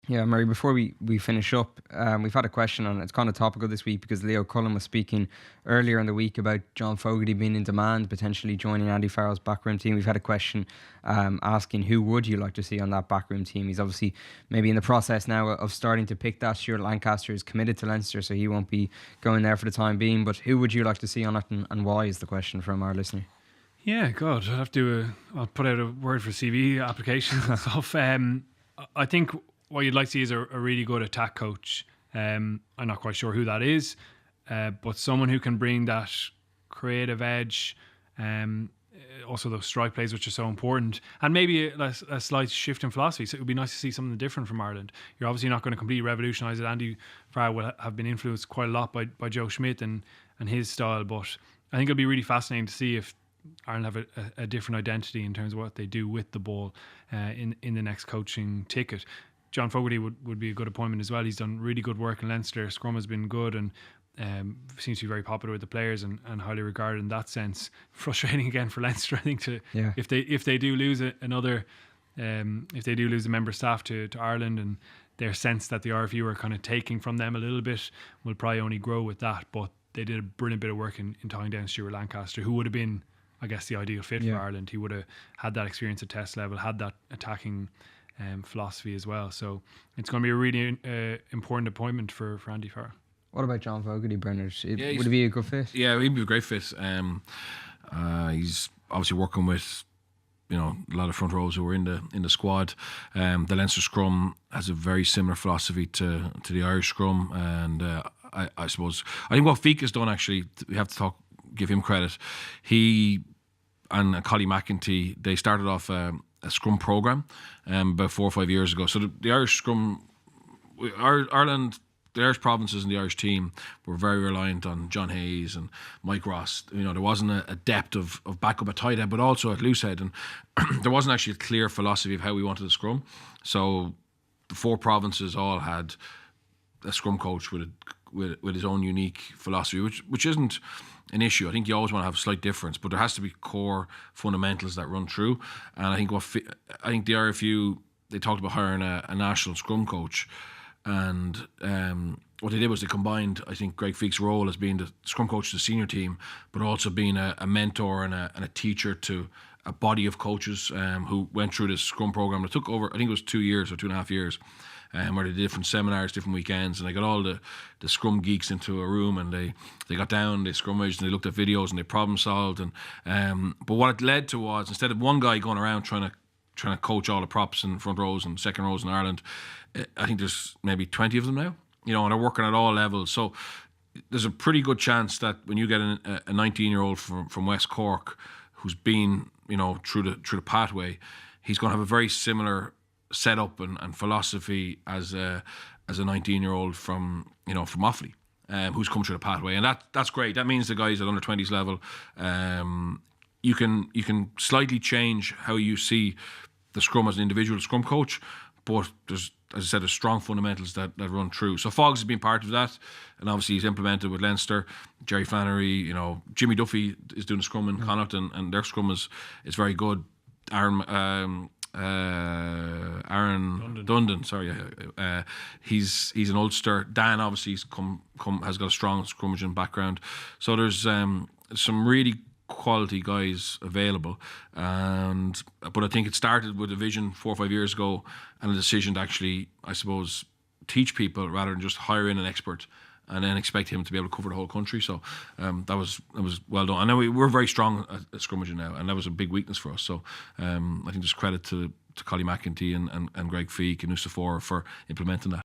Yeah, Murray, before we finish up, we've had a question on it. It's kind of topical this week because Leo Cullen was speaking earlier in the week about John Fogarty being in demand, potentially joining Andy Farrell's backroom team. We've had a question asking who would you like to see on that backroom team. He's obviously maybe in the process now of starting to pick that. Stuart Lancaster is committed to Leinster, so he won't be going there for the time being. But who would you like to see on it, and why is the question from our listener? Yeah, God, I'll put out a word for CV applications and stuff. I think what you'd like to see is a really good attack coach. I'm not quite sure who that is, but someone who can bring that creative edge, also those strike plays, which are so important, and maybe a slight shift in philosophy. So it would be nice to see something different from Ireland. You're obviously not going to completely revolutionise it. Andy Farrell will have been influenced quite a lot by Joe Schmidt and his style, but I think it'll be really fascinating to see if Ireland have a different identity in terms of what they do with the ball in the next coaching ticket. John Fogarty would be a good appointment as well. He's done really good work in Leinster. Scrum has been good and seems to be very popular with the players and highly regarded in that sense. Frustrating again for Leinster, I think, if they do lose another, if they do lose a member of staff to Ireland, and their sense that the RFU are kind of taking from them a little bit will probably only grow with that. But they did a brilliant bit of work in tying down Stuart Lancaster, who would have been, I guess, the ideal fit for Ireland. He would have had that experience at test level, had that attacking philosophy as well. So it's going to be a really important appointment for Andy Farrell. What about John Fogarty, Bernard? Would he be a good fit? Yeah, he'd be a great fit. He's obviously working with a lot of front rows who were in the squad. The Leinster scrum has a very similar philosophy to the Irish scrum, and I suppose I think what Feek has done, actually, we have to give him credit. He and Collie McEntee, they started off a scrum program about 4 or 5 years ago. So the Irish scrum, Ireland, the Irish provinces and the Irish team were very reliant on John Hayes and Mike Ross. There wasn't a depth of backup at tight head, but also at loose head, and there wasn't actually a clear philosophy of how we wanted to scrum. So the 4 provinces all had a scrum coach with his own unique philosophy, which isn't an issue. I think you always want to have a slight difference, but there has to be core fundamentals that run through. And I think the RFU, they talked about hiring a national scrum coach, and what they did was they combined, I think, Greg Feek's role as being the scrum coach to the senior team, but also being a mentor and a teacher to a body of coaches who went through this scrum program. It took over, I think it was 2 years or 2.5 years, where they did different seminars, different weekends, and they got all the scrum geeks into a room, and they got down, they scrummaged, and they looked at videos, and they problem solved. And but what it led to was, instead of one guy going around trying to coach all the props and front rows and second rows in Ireland, I think there's maybe 20 of them now, and they're working at all levels. So there's a pretty good chance that when you get a 19-year-old from West Cork who's been, through the pathway, he's going to have a very similar setup and philosophy as a 19-year-old from Offaly, who's come through the pathway, and that's great. That means the guys at under 20s level, you can slightly change how you see the scrum as an individual scrum coach, but there's, as I said, there's strong fundamentals that run through. So Foggs has been part of that, and obviously he's implemented with Leinster. Jerry Flannery, Jimmy Duffy is doing a scrum in Connacht, and their scrum is very good. Aaron Dundon, sorry, he's an Ulster. Dan obviously has got a strong scrummaging background. So there's some really quality guys available, but I think it started with a vision 4 or 5 years ago and a decision to actually, I suppose, teach people rather than just hire in an expert and then expect him to be able to cover the whole country. So that was well done. I know we're very strong at scrummaging now, and that was a big weakness for us. So I think there's credit to Collie McEntee and Greg Feek and Nusa for implementing that.